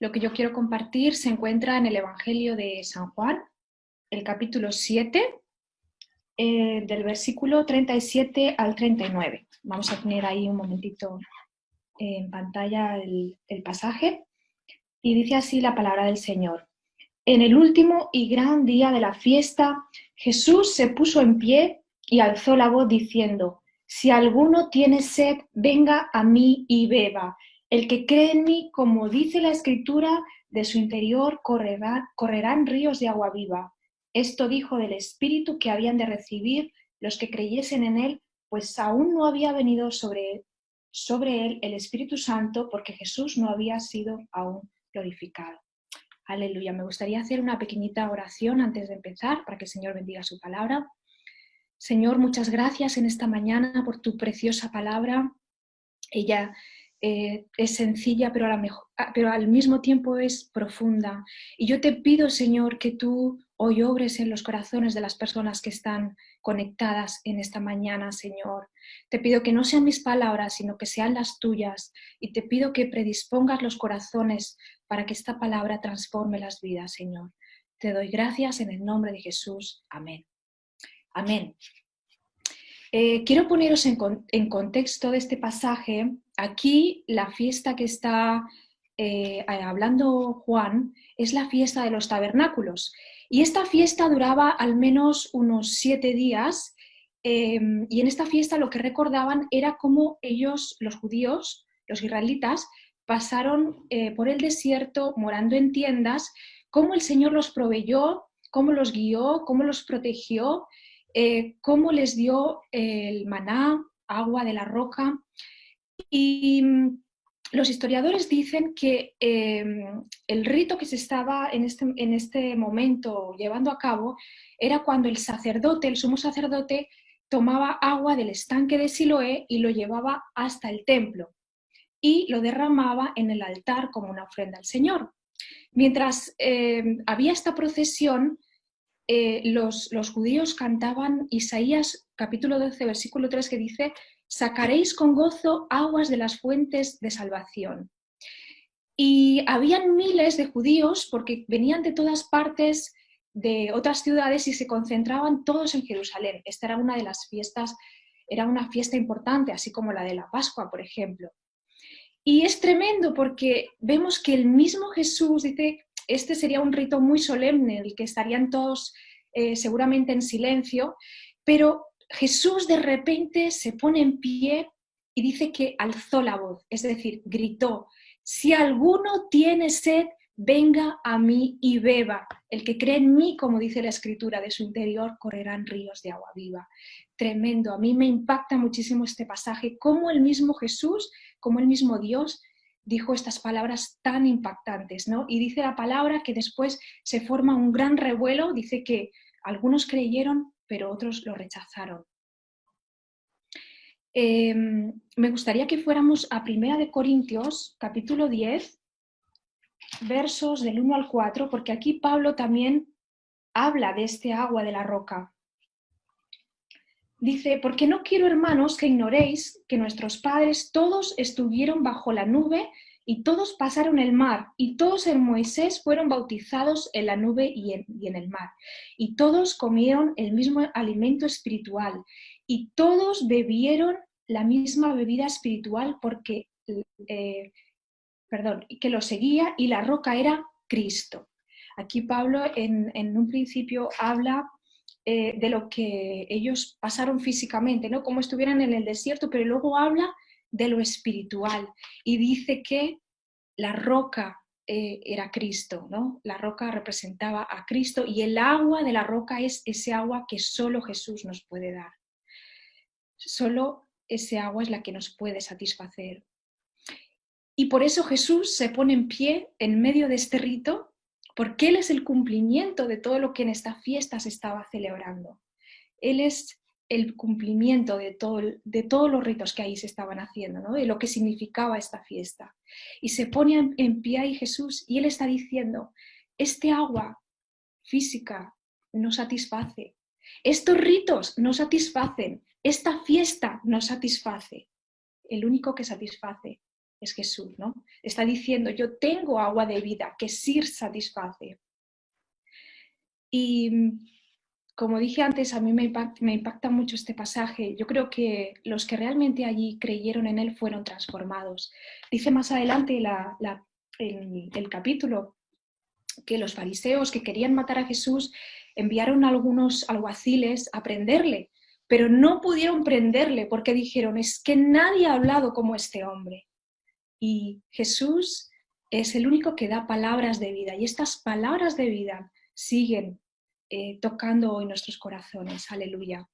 Lo que yo quiero compartir se encuentra en el Evangelio de San Juan, el capítulo 7, del versículo 37 al 39. Vamos a poner ahí un momentito en pantalla el pasaje. Y dice así la palabra del Señor. En el último y gran día de la fiesta, Jesús se puso en pie y alzó la voz diciendo: si alguno tiene sed, venga a mí y beba. El que cree en mí, como dice la Escritura, de su interior correrán ríos de agua viva. Esto dijo del Espíritu que habían de recibir los que creyesen en él, pues aún no había venido sobre él el Espíritu Santo, porque Jesús no había sido aún glorificado. Aleluya. Me gustaría hacer una pequeñita oración antes de empezar para que el Señor bendiga su palabra. Señor, muchas gracias en esta mañana por tu preciosa palabra. Ella es sencilla, pero al mismo tiempo es profunda. Y yo te pido, Señor, que tú hoy obres en los corazones de las personas que están conectadas en esta mañana, Señor. Te pido que no sean mis palabras, sino que sean las tuyas. Y te pido que predispongas los corazones para que esta palabra transforme las vidas, Señor. Te doy gracias en el nombre de Jesús. Amén. Amén. Quiero poneros en contexto de este pasaje. Aquí la fiesta que está hablando Juan es la fiesta de los tabernáculos. Y esta fiesta duraba al menos unos 7 días. Y en esta fiesta lo que recordaban era cómo ellos, los judíos, los israelitas, pasaron por el desierto morando en tiendas, cómo el Señor los proveyó, cómo los guió, cómo los protegió, cómo les dio el maná, agua de la roca. Y los historiadores dicen que el rito que se estaba en este momento llevando a cabo era cuando el sacerdote, el sumo sacerdote, tomaba agua del estanque de Siloé y lo llevaba hasta el templo y lo derramaba en el altar como una ofrenda al Señor. Mientras había esta procesión, los judíos cantaban Isaías capítulo 12, versículo 3, que dice: sacaréis con gozo aguas de las fuentes de salvación. Y habían miles de judíos porque venían de todas partes de otras ciudades y se concentraban todos en Jerusalén. Esta era una de las fiestas, era una fiesta importante, así como la de la Pascua, por ejemplo. Y es tremendo porque vemos que el mismo Jesús dice: este sería un rito muy solemne, en el que estarían todos seguramente en silencio, pero Jesús de repente se pone en pie y dice que alzó la voz, es decir, gritó: si alguno tiene sed, venga a mí y beba. El que cree en mí, como dice la Escritura, de su interior correrán ríos de agua viva. Tremendo, a mí me impacta muchísimo este pasaje, cómo el mismo Jesús, como el mismo Dios, dijo estas palabras tan impactantes, ¿no? Y dice la palabra que después se forma un gran revuelo, dice que algunos creyeron, pero otros lo rechazaron. Me gustaría que fuéramos a 1 Corintios, capítulo 10, versos del 1 al 4, porque aquí Pablo también habla de este agua de la roca. Dice: porque no quiero, hermanos, que ignoréis que nuestros padres todos estuvieron bajo la nube y todos pasaron el mar, y todos en Moisés fueron bautizados en la nube y en el mar, y todos comieron el mismo alimento espiritual, y todos bebieron la misma bebida espiritual, porque que lo seguía, y la roca era Cristo. Aquí Pablo en un principio habla de lo que ellos pasaron físicamente, ¿no? Como estuvieran en el desierto, pero luego habla de lo espiritual y dice que la roca era Cristo, ¿no? La roca representaba a Cristo y el agua de la roca es ese agua que solo Jesús nos puede dar. Solo ese agua es la que nos puede satisfacer. Y por eso Jesús se pone en pie en medio de este rito, porque Él es el cumplimiento de todo lo que en esta fiesta se estaba celebrando. Él es el cumplimiento de todos los ritos que ahí se estaban haciendo, ¿no? De lo que significaba esta fiesta. Y se pone en pie ahí Jesús y Él está diciendo: este agua física no satisface, estos ritos no satisfacen, esta fiesta no satisface. El único que satisface es Jesús, ¿no? Está diciendo, yo tengo agua de vida que sí satisface. Y como dije antes, a mí me impacta mucho este pasaje. Yo creo que los que realmente allí creyeron en él fueron transformados. Dice más adelante el capítulo que los fariseos que querían matar a Jesús enviaron a algunos alguaciles a prenderle, pero no pudieron prenderle porque dijeron, es que nadie ha hablado como este hombre. Y Jesús es el único que da palabras de vida, y estas palabras de vida siguen tocando hoy nuestros corazones. Aleluya.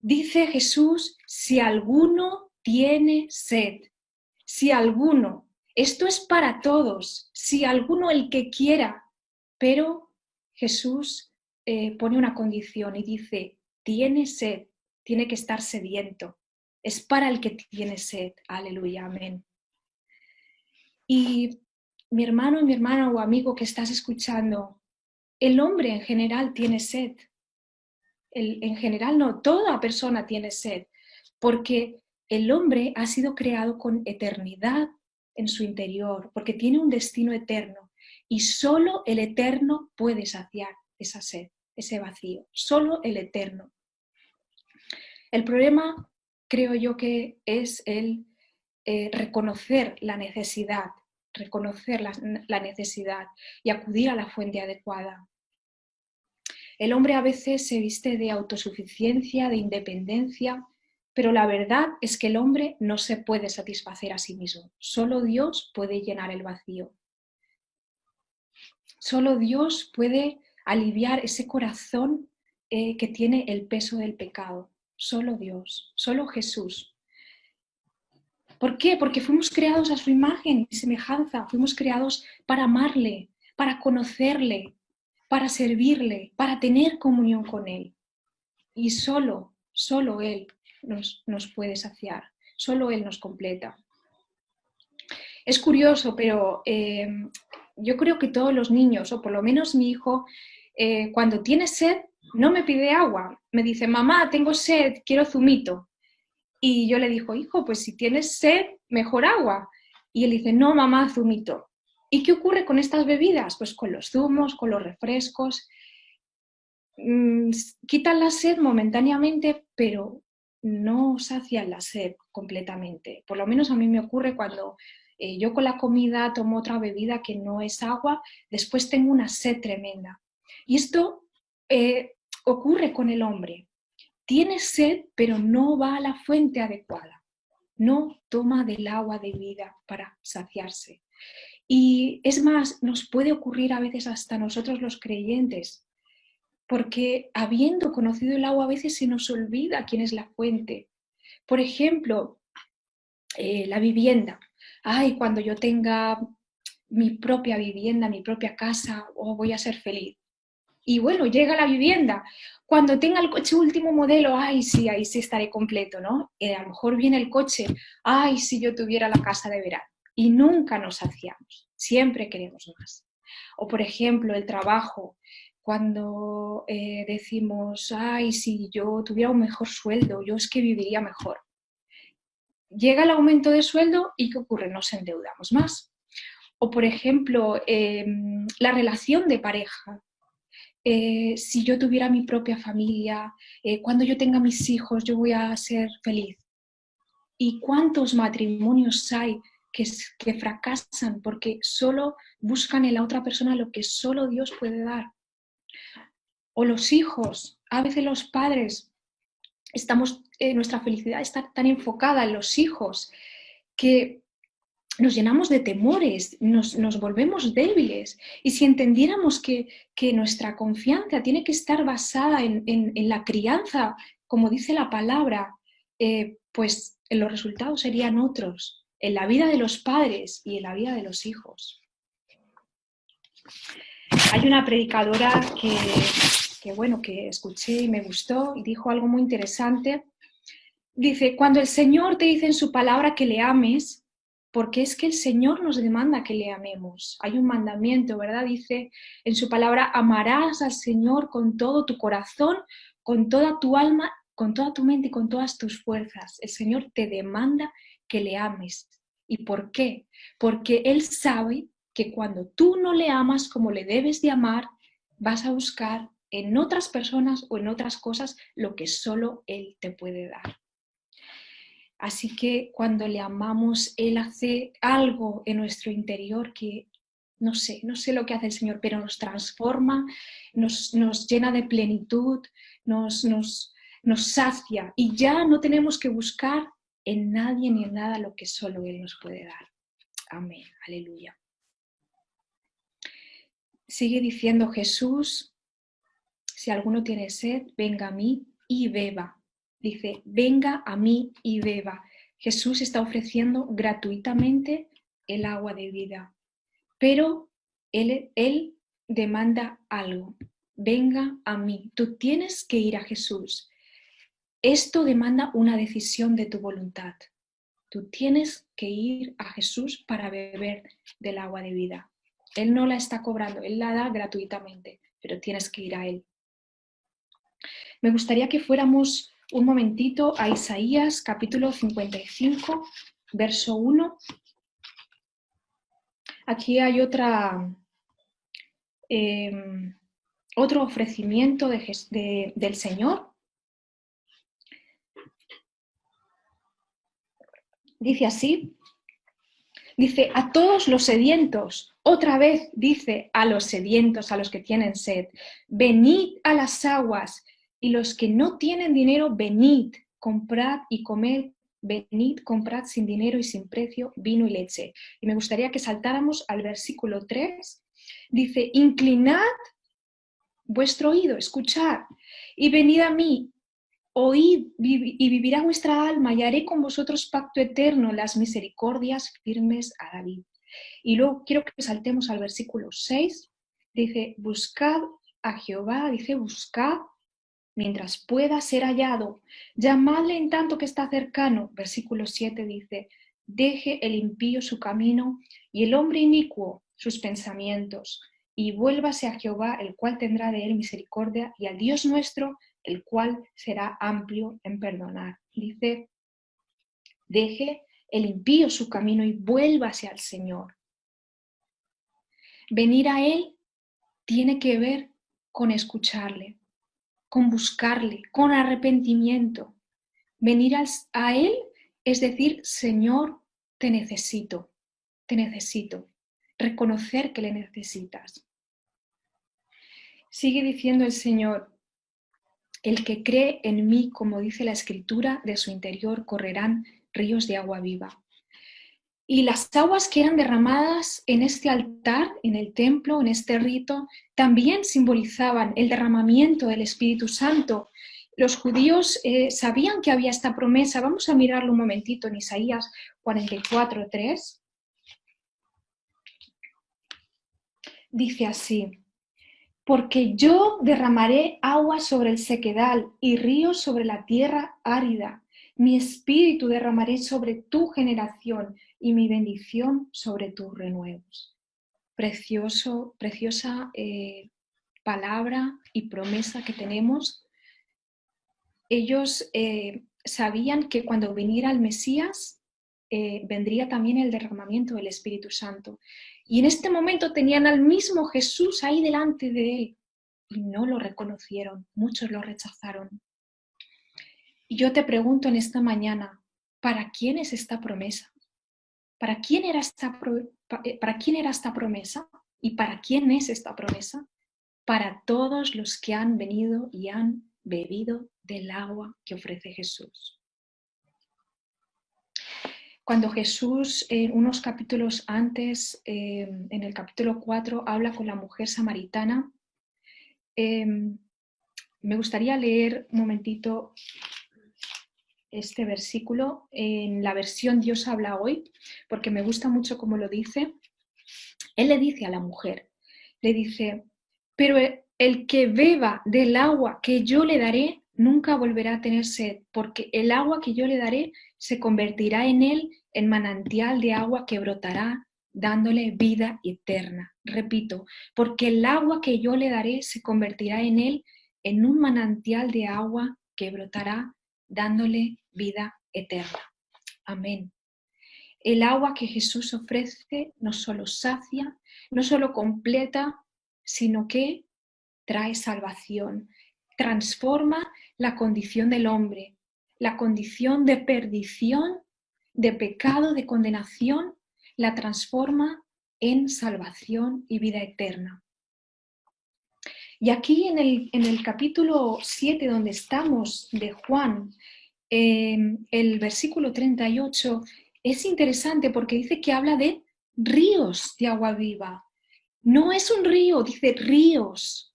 Dice Jesús, si alguno tiene sed, si alguno, esto es para todos, si alguno el que quiera, pero Jesús pone una condición y dice, tiene sed, tiene que estar sediento, es para el que tiene sed. Aleluya, amén. Y mi hermano y mi hermana o amigo que estás escuchando, el hombre en general tiene sed. En general no, toda persona tiene sed, porque el hombre ha sido creado con eternidad en su interior, porque tiene un destino eterno y solo el eterno puede saciar esa sed, ese vacío, solo el eterno. El problema, creo yo, que es el reconocer la necesidad y acudir a la fuente adecuada. El hombre a veces se viste de autosuficiencia, de independencia, pero la verdad es que el hombre no se puede satisfacer a sí mismo. Solo Dios puede llenar el vacío. Solo Dios puede aliviar ese corazón que tiene el peso del pecado. Solo Dios, solo Jesús. ¿Por qué? Porque fuimos creados a su imagen y semejanza. Fuimos creados para amarle, para conocerle, para servirle, para tener comunión con Él. Y solo Él nos puede saciar, solo Él nos completa. Es curioso, pero yo creo que todos los niños, o por lo menos mi hijo, cuando tiene sed, no me pide agua. Me dice, mamá, tengo sed, quiero zumito. Y yo le digo, hijo, pues si tienes sed, mejor agua. Y él dice, no, mamá, zumito. ¿Y qué ocurre con estas bebidas? Pues con los zumos, con los refrescos. Quitan la sed momentáneamente, pero no sacian la sed completamente. Por lo menos a mí me ocurre cuando yo con la comida tomo otra bebida que no es agua, después tengo una sed tremenda. Y esto ocurre con el hombre. Tiene sed, pero no va a la fuente adecuada. No toma del agua de vida para saciarse. Y es más, nos puede ocurrir a veces hasta nosotros los creyentes, porque habiendo conocido el agua a veces se nos olvida quién es la fuente. Por ejemplo, la vivienda. Ay, cuando yo tenga mi propia vivienda, mi propia casa, voy a ser feliz. Y bueno, llega la vivienda. Cuando tenga el coche último modelo, ay, sí, ahí sí estaré completo, ¿no? A lo mejor viene el coche, ay, si yo tuviera la casa de verano. Y nunca nos saciamos, siempre queremos más. O por ejemplo, el trabajo, cuando decimos, ay, si yo tuviera un mejor sueldo, yo es que viviría mejor. Llega el aumento de sueldo y ¿qué ocurre? Nos endeudamos más. O por ejemplo, la relación de pareja. Si yo tuviera mi propia familia, cuando yo tenga mis hijos, yo voy a ser feliz. ¿Y cuántos matrimonios hay que fracasan porque solo buscan en la otra persona lo que solo Dios puede dar? O los hijos, a veces los padres, nuestra felicidad está tan enfocada en los hijos que nos llenamos de temores, nos volvemos débiles. Y si entendiéramos que nuestra confianza tiene que estar basada en la crianza, como dice la palabra, pues los resultados serían otros, en la vida de los padres y en la vida de los hijos. Hay una predicadora que escuché y me gustó y dijo algo muy interesante. Dice, cuando el Señor te dice en su palabra que le ames, porque es que el Señor nos demanda que le amemos. Hay un mandamiento, ¿verdad? Dice en su palabra, amarás al Señor con todo tu corazón, con toda tu alma, con toda tu mente y con todas tus fuerzas. El Señor te demanda que le ames. ¿Y por qué? Porque Él sabe que cuando tú no le amas como le debes de amar, vas a buscar en otras personas o en otras cosas lo que solo Él te puede dar. Así que cuando le amamos, Él hace algo en nuestro interior que no sé lo que hace el Señor, pero nos transforma, nos llena de plenitud, nos sacia y ya no tenemos que buscar en nadie ni en nada lo que solo Él nos puede dar. Amén, aleluya. Sigue diciendo Jesús, si alguno tiene sed, venga a mí y beba. Dice, venga a mí y beba. Jesús está ofreciendo gratuitamente el agua de vida, pero Él demanda algo. Venga a mí. Tú tienes que ir a Jesús. Esto demanda una decisión de tu voluntad. Tú tienes que ir a Jesús para beber del agua de vida. Él no la está cobrando, Él la da gratuitamente, pero tienes que ir a Él. Me gustaría que fuéramos un momentito a Isaías capítulo 55, verso 1. Aquí hay otro ofrecimiento del Señor. Dice así, dice a todos los sedientos, otra vez dice a los sedientos, a los que tienen sed, venid a las aguas, y los que no tienen dinero, venid, comprad y comed, venid, comprad sin dinero y sin precio vino y leche. Y me gustaría que saltáramos al versículo 3, dice, inclinad vuestro oído, escuchad, y venid a mí, oíd y vivirá vuestra alma, y haré con vosotros pacto eterno, las misericordias firmes a David. Y luego quiero que saltemos al versículo 6, dice, buscad a Jehová, dice, buscad mientras pueda ser hallado, llamadle en tanto que está cercano. Versículo 7 dice, deje el impío su camino y el hombre inicuo sus pensamientos, y vuélvase a Jehová, el cual tendrá de él misericordia, y al Dios nuestro, el cual será amplio en perdonar. Dice, deje el impío su camino y vuélvase al Señor. Venir a Él tiene que ver con escucharle, con buscarle, con arrepentimiento. Venir a Él es decir, Señor, te necesito, te necesito. Reconocer que le necesitas. Sigue diciendo el Señor, el que cree en mí, como dice la Escritura, de su interior correrán ríos de agua viva. Y las aguas que eran derramadas en este altar, en el templo, en este rito, también simbolizaban el derramamiento del Espíritu Santo. Los judíos sabían que había esta promesa. Vamos a mirarlo un momentito en Isaías 44:3. Dice así, porque yo derramaré agua sobre el sequedal y ríos sobre la tierra árida. Mi espíritu derramaré sobre tu generación y mi bendición sobre tus renuevos. Preciosa palabra y promesa que tenemos. Ellos sabían que cuando viniera el Mesías, vendría también el derramamiento del Espíritu Santo. Y en este momento tenían al mismo Jesús ahí delante de él y no lo reconocieron, muchos lo rechazaron. Y yo te pregunto en esta mañana, ¿para quién es esta promesa? ¿Para quién era esta promesa? ¿Y para quién es esta promesa? Para todos los que han venido y han bebido del agua que ofrece Jesús. Cuando Jesús, unos capítulos antes, en el capítulo 4, habla con la mujer samaritana, me gustaría leer un momentito este versículo en la versión Dios habla hoy, porque me gusta mucho cómo lo dice. Él le dice a la mujer, le dice, pero el que beba del agua que yo le daré nunca volverá a tener sed, porque el agua que yo le daré se convertirá en él en manantial de agua que brotará, dándole vida eterna. Repito, porque el agua que yo le daré se convertirá en él en un manantial de agua que brotará, dándole vida eterna. Amén. El agua que Jesús ofrece no solo sacia, no solo completa, sino que trae salvación, transforma la condición del hombre, la condición de perdición, de pecado, de condenación, la transforma en salvación y vida eterna. Y aquí en el capítulo 7, donde estamos, de Juan, el versículo 38, es interesante porque dice que habla de ríos de agua viva. No es un río, dice ríos.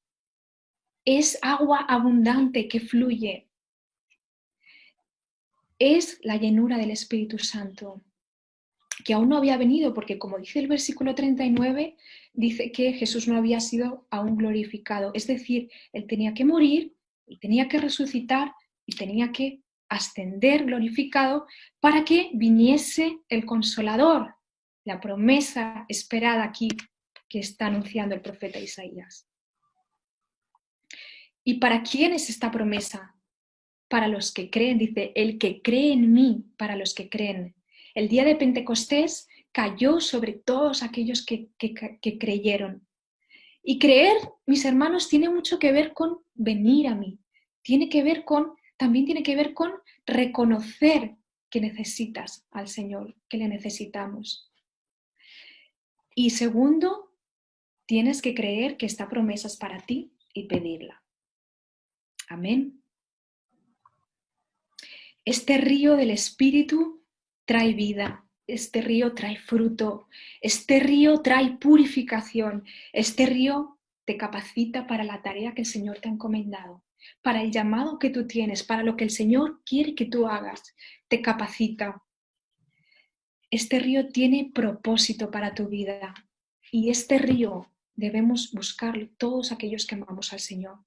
Es agua abundante que fluye. Es la llenura del Espíritu Santo, que aún no había venido, porque como dice el versículo 39, dice que Jesús no había sido aún glorificado. Es decir, Él tenía que morir, y tenía que resucitar, y tenía que ascender glorificado para que viniese el Consolador, la promesa esperada aquí que está anunciando el profeta Isaías. ¿Y para quién es esta promesa? Para los que creen, dice, el que cree en mí, para los que creen. El día de Pentecostés cayó sobre todos aquellos que creyeron. Y creer, mis hermanos, tiene mucho que ver con venir a mí. También tiene que ver con reconocer que necesitas al Señor, que le necesitamos. Y segundo, tienes que creer que esta promesa es para ti y pedirla. Amén. Este río del Espíritu trae vida, este río trae fruto, este río trae purificación, este río te capacita para la tarea que el Señor te ha encomendado, para el llamado que tú tienes, para lo que el Señor quiere que tú hagas, te capacita. Este río tiene propósito para tu vida y este río debemos buscarlo todos aquellos que amamos al Señor.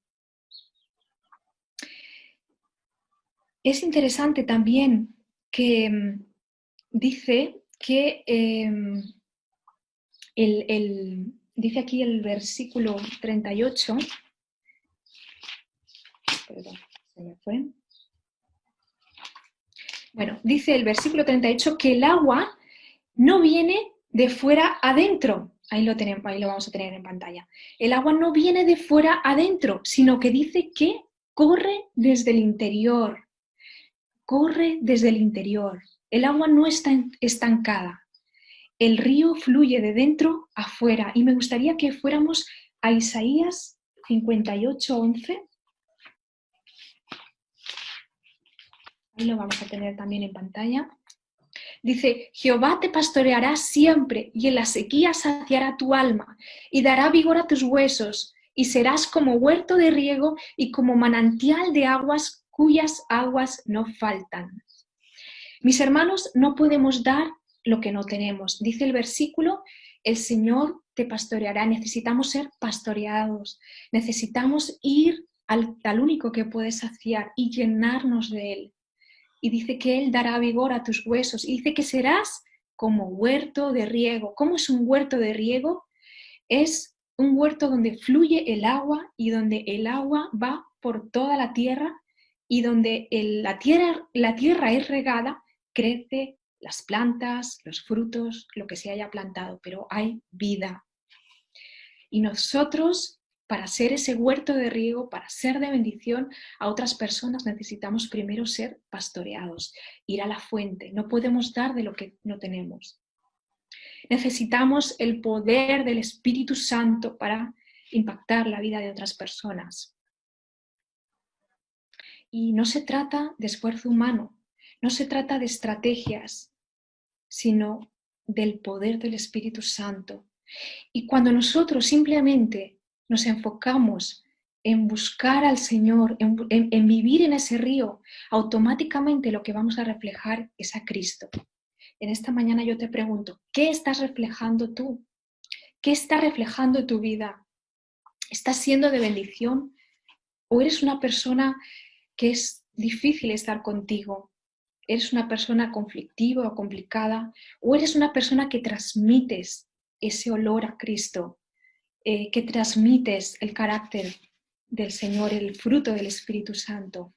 Es interesante también que dice que dice aquí el versículo 38, perdón, se me fue. Bueno, dice el versículo 38 que el agua no viene de fuera adentro. Ahí lo vamos a tener en pantalla. El agua no viene de fuera adentro, sino que dice que corre desde el interior. Corre desde el interior. El agua no está estancada. El río fluye de dentro a fuera. Y me gustaría que fuéramos a Isaías 58:11. Ahí lo vamos a tener también en pantalla. Dice, Jehová te pastoreará siempre y en la sequía saciará tu alma y dará vigor a tus huesos y serás como huerto de riego y como manantial de aguas cuyas aguas no faltan. Mis hermanos, no podemos dar lo que no tenemos. Dice el versículo, el Señor te pastoreará. Necesitamos ser pastoreados. Necesitamos ir al único que puede saciar y llenarnos de Él. Y dice que Él dará vigor a tus huesos. Y dice que serás como huerto de riego. ¿Cómo es un huerto de riego? Es un huerto donde fluye el agua y donde el agua va por toda la tierra y donde la tierra es regada, crece las plantas, los frutos, lo que se haya plantado, pero hay vida. Y nosotros, para ser ese huerto de riego, para ser de bendición a otras personas, necesitamos primero ser pastoreados, ir a la fuente. No podemos dar de lo que no tenemos. Necesitamos el poder del Espíritu Santo para impactar la vida de otras personas. Y no se trata de esfuerzo humano, no se trata de estrategias, sino del poder del Espíritu Santo. Y cuando nosotros simplemente nos enfocamos en buscar al Señor, en vivir en ese río, automáticamente lo que vamos a reflejar es a Cristo. En esta mañana yo te pregunto, ¿qué estás reflejando tú? ¿Qué está reflejando tu vida? ¿Estás siendo de bendición? ¿O eres una persona que es difícil estar contigo? ¿Eres una persona conflictiva o complicada? ¿O eres una persona que transmites ese olor a Cristo? Que transmites el carácter del Señor, el fruto del Espíritu Santo.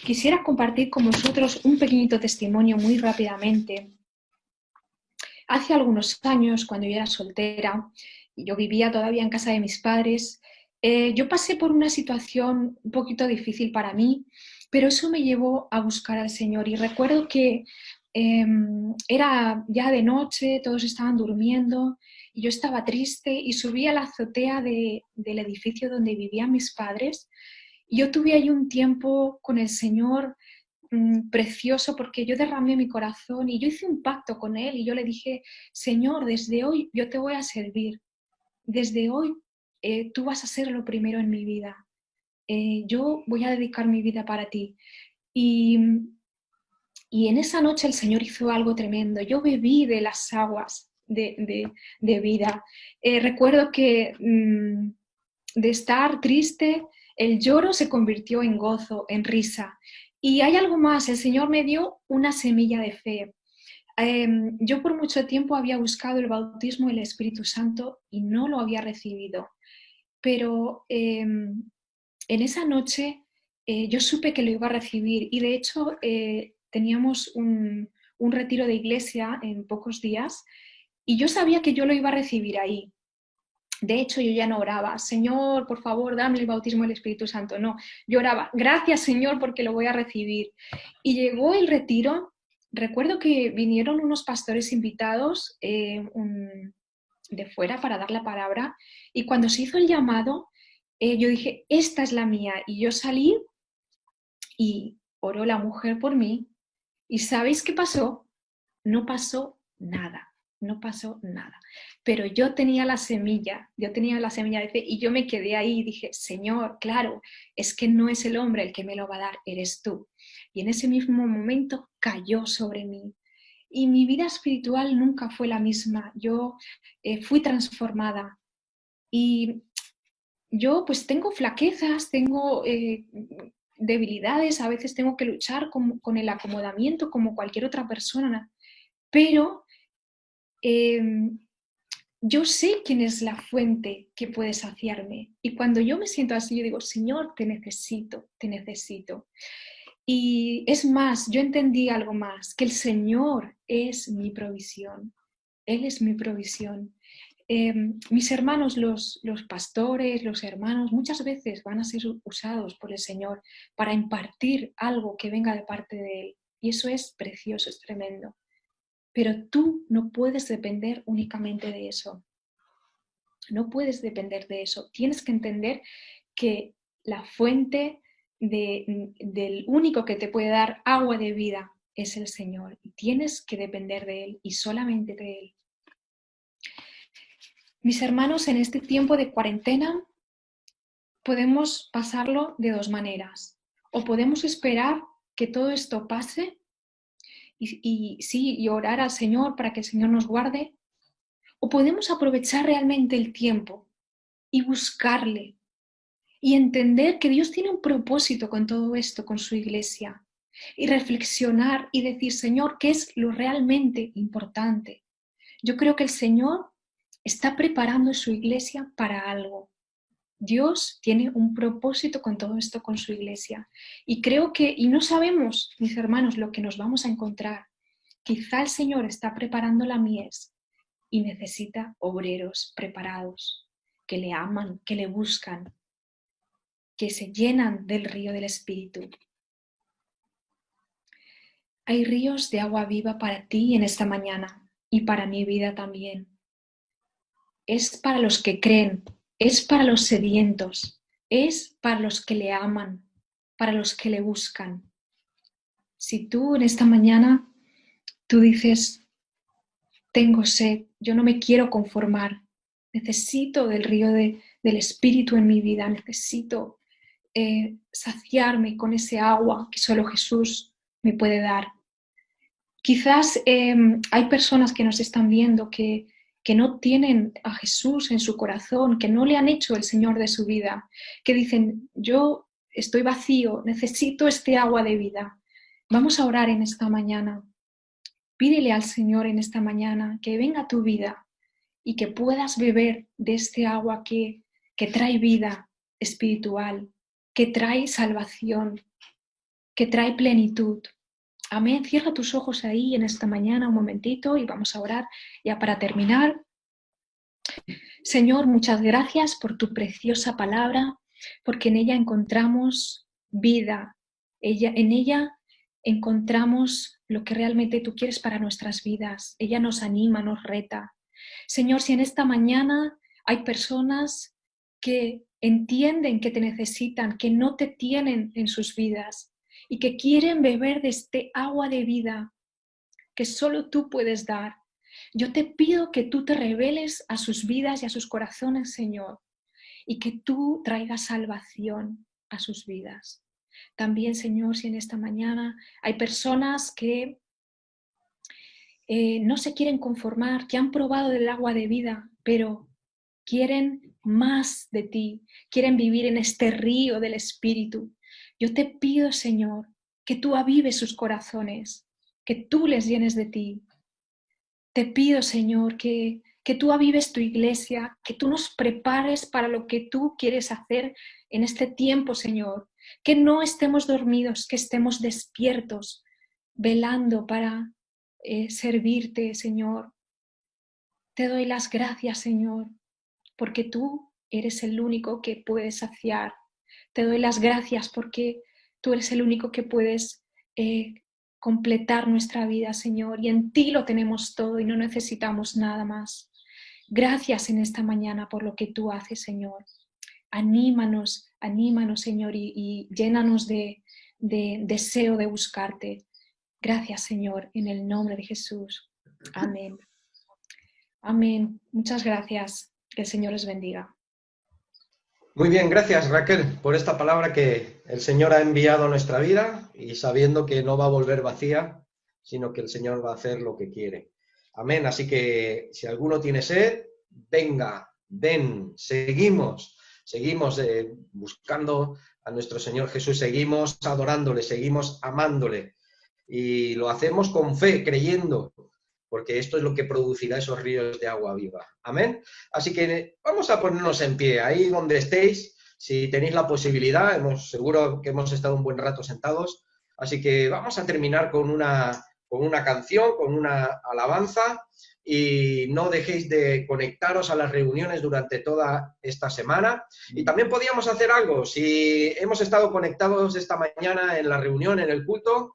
Quisiera compartir con vosotros un pequeñito testimonio muy rápidamente. Hace algunos años, cuando yo era soltera, yo vivía todavía en casa de mis padres, yo pasé por una situación un poquito difícil para mí, pero eso me llevó a buscar al Señor. Y recuerdo que era ya de noche, todos estaban durmiendo, y yo estaba triste y subí a la azotea del edificio donde vivían mis padres. Y yo tuve ahí un tiempo con el Señor precioso, porque yo derramé mi corazón y yo hice un pacto con Él y yo le dije: Señor, desde hoy yo te voy a servir, desde hoy tú vas a ser lo primero en mi vida, yo voy a dedicar mi vida para ti. Y, y en esa noche el Señor hizo algo tremendo, yo bebí de las aguas de vida. Recuerdo que de estar triste, el lloro se convirtió en gozo, en risa. Y hay algo más, el Señor me dio una semilla de fe. Yo por mucho tiempo había buscado el bautismo del Espíritu Santo y no lo había recibido, pero en esa noche yo supe que lo iba a recibir y de hecho teníamos un retiro de iglesia en pocos días y yo sabía que yo lo iba a recibir ahí. De hecho, yo ya no oraba: Señor, por favor, dame el bautismo del Espíritu Santo. No, yo oraba: gracias, Señor, porque lo voy a recibir. Y llegó el retiro. Recuerdo que vinieron unos pastores invitados de fuera para dar la palabra. Y cuando se hizo el llamado, yo dije: esta es la mía. Y yo salí y oró la mujer por mí. ¿Y sabéis qué pasó? No pasó nada, no pasó nada. Pero yo tenía la semilla de fe y yo me quedé ahí y dije: Señor, claro, es que no es el hombre el que me lo va a dar, eres tú. Y en ese mismo momento cayó sobre mí. Y mi vida espiritual nunca fue la misma. Yo fui transformada. Y yo pues tengo flaquezas, tengo debilidades, a veces tengo que luchar con el acomodamiento como cualquier otra persona, pero eh, yo sé quién es la fuente que puede saciarme. Y cuando yo me siento así, yo digo: Señor, te necesito, te necesito. Y es más, yo entendí algo más, que el Señor es mi provisión. Él es mi provisión. Mis hermanos, los pastores, los hermanos, muchas veces van a ser usados por el Señor para impartir algo que venga de parte de Él. Y eso es precioso, es tremendo. Pero tú no puedes depender únicamente de eso. No puedes depender de eso. Tienes que entender que la fuente del único que te puede dar agua de vida es el Señor. Y tienes que depender de Él y solamente de Él. Mis hermanos, en este tiempo de cuarentena podemos pasarlo de dos maneras. O podemos esperar que todo esto pase y orar al Señor para que el Señor nos guarde. O podemos aprovechar realmente el tiempo y buscarle y entender que Dios tiene un propósito con todo esto, con su iglesia, y reflexionar y decir: Señor, ¿qué es lo realmente importante? Yo creo que el Señor está preparando su iglesia para algo. Dios tiene un propósito con todo esto, con su iglesia. Y creo que, y no sabemos, mis hermanos, lo que nos vamos a encontrar. Quizá el Señor está preparando la mies y necesita obreros preparados, que le aman, que le buscan, que se llenan del río del Espíritu. Hay ríos de agua viva para ti en esta mañana y para mi vida también. Es para los que creen, es para los sedientos, es para los que le aman, para los que le buscan. Si tú en esta mañana, tú dices: tengo sed, yo no me quiero conformar, necesito del río del Espíritu en mi vida, necesito saciarme con ese agua que solo Jesús me puede dar. Quizás hay personas que nos están viendo que no tienen a Jesús en su corazón, que no le han hecho el Señor de su vida, que dicen: yo estoy vacío, necesito este agua de vida. Vamos a orar en esta mañana. Pídele al Señor en esta mañana que venga a tu vida y que puedas beber de este agua que trae vida espiritual, que trae salvación, que trae plenitud. Amén. Cierra tus ojos ahí en esta mañana un momentito y vamos a orar ya para terminar. Señor, muchas gracias por tu preciosa palabra, porque en ella encontramos vida. En ella encontramos lo que realmente tú quieres para nuestras vidas. Ella nos anima, nos reta. Señor, si en esta mañana hay personas que entienden que te necesitan, que no te tienen en sus vidas y que quieren beber de este agua de vida que solo tú puedes dar, yo te pido que tú te reveles a sus vidas y a sus corazones, Señor, y que tú traigas salvación a sus vidas. También, Señor, si en esta mañana hay personas que no se quieren conformar, que han probado del agua de vida, pero quieren más de ti, quieren vivir en este río del Espíritu. Yo te pido, Señor, que tú avives sus corazones, que tú les llenes de ti. Te pido, Señor, que tú avives tu iglesia, que tú nos prepares para lo que tú quieres hacer en este tiempo, Señor. Que no estemos dormidos, que estemos despiertos, velando para servirte, Señor. Te doy las gracias, Señor, porque tú eres el único que puedes saciar. Te doy las gracias porque tú eres el único que puedes completar nuestra vida, Señor, y en ti lo tenemos todo y no necesitamos nada más. Gracias en esta mañana por lo que tú haces, Señor. Anímanos, anímanos, Señor, y llénanos de deseo de buscarte. Gracias, Señor, en el nombre de Jesús. Amén. Amén. Muchas gracias. Que el Señor les bendiga. Muy bien, gracias Raquel por esta palabra que el Señor ha enviado a nuestra vida y sabiendo que no va a volver vacía, sino que el Señor va a hacer lo que quiere. Amén. Así que si alguno tiene sed, venga, ven, seguimos buscando a nuestro Señor Jesús, seguimos adorándole, seguimos amándole y lo hacemos con fe, creyendo, porque esto es lo que producirá esos ríos de agua viva. Amén. Así que vamos a ponernos en pie, ahí donde estéis, si tenéis la posibilidad, seguro que hemos estado un buen rato sentados, así que vamos a terminar con una canción, con una alabanza, y no dejéis de conectaros a las reuniones durante toda esta semana. Y también podíamos hacer algo, si hemos estado conectados esta mañana en la reunión, en el culto,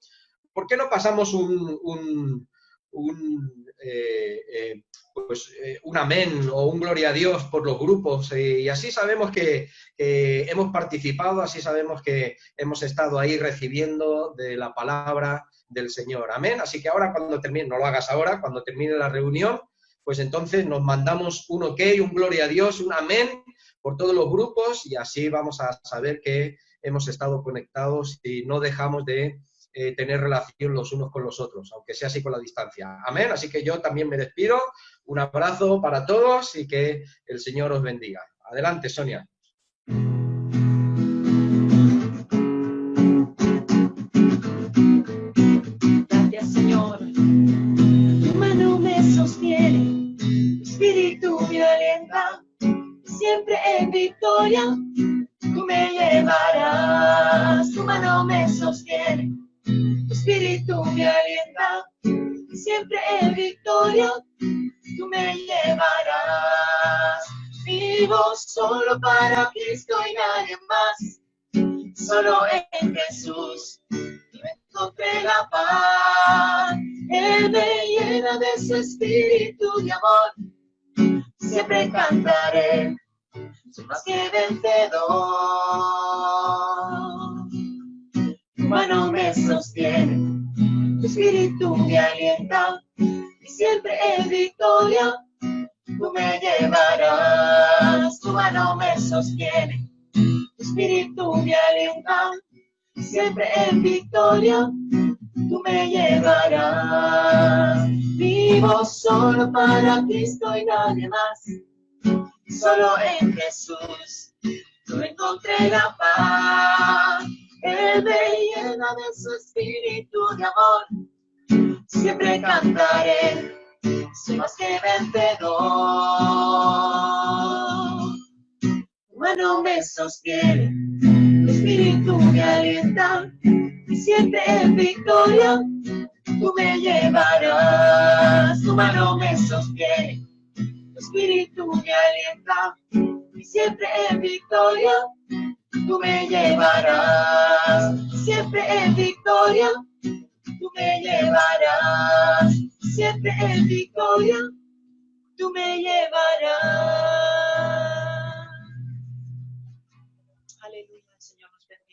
¿por qué no pasamos un amén o un gloria a Dios por los grupos? Y así sabemos que hemos participado, así sabemos que hemos estado ahí recibiendo de la palabra del Señor. Amén. Así que ahora cuando termine, no lo hagas ahora, cuando termine la reunión, pues entonces nos mandamos un ok, un gloria a Dios, un amén por todos los grupos y así vamos a saber que hemos estado conectados y no dejamos de tener relación los unos con los otros, aunque sea así con la distancia. Amén. Así que yo también me despido. Un abrazo para todos y que el Señor os bendiga. Adelante, Sonia. Gracias, Señor. Tu mano me sostiene, tu espíritu me alienta, siempre en victoria tú me llevarás. Tu mano me sostiene, tu espíritu me alienta, siempre en victoria tú me llevarás. Vivo solo para Cristo y nadie más, solo en Jesús encontré la paz. Él me llena de su espíritu de amor, siempre cantaré, soy más que vencedor. Tu mano me sostiene, tu espíritu me alienta, y siempre en victoria tú me llevarás. Tu mano me sostiene, tu espíritu me alienta, y siempre en victoria tú me llevarás. Vivo solo para Cristo y nadie más, solo en Jesús yo encontré la paz. Él me llena de su espíritu de amor, siempre cantaré, soy más que vencedor. Tu mano me sostiene, tu espíritu me alienta, y siempre en victoria tú me llevarás. Tu mano me sostiene, tu espíritu me alienta, y siempre en victoria tú me llevarás. Siempre en victoria tú me llevarás. Siempre en victoria tú me llevarás. Aleluya, el Señor nos bendiga.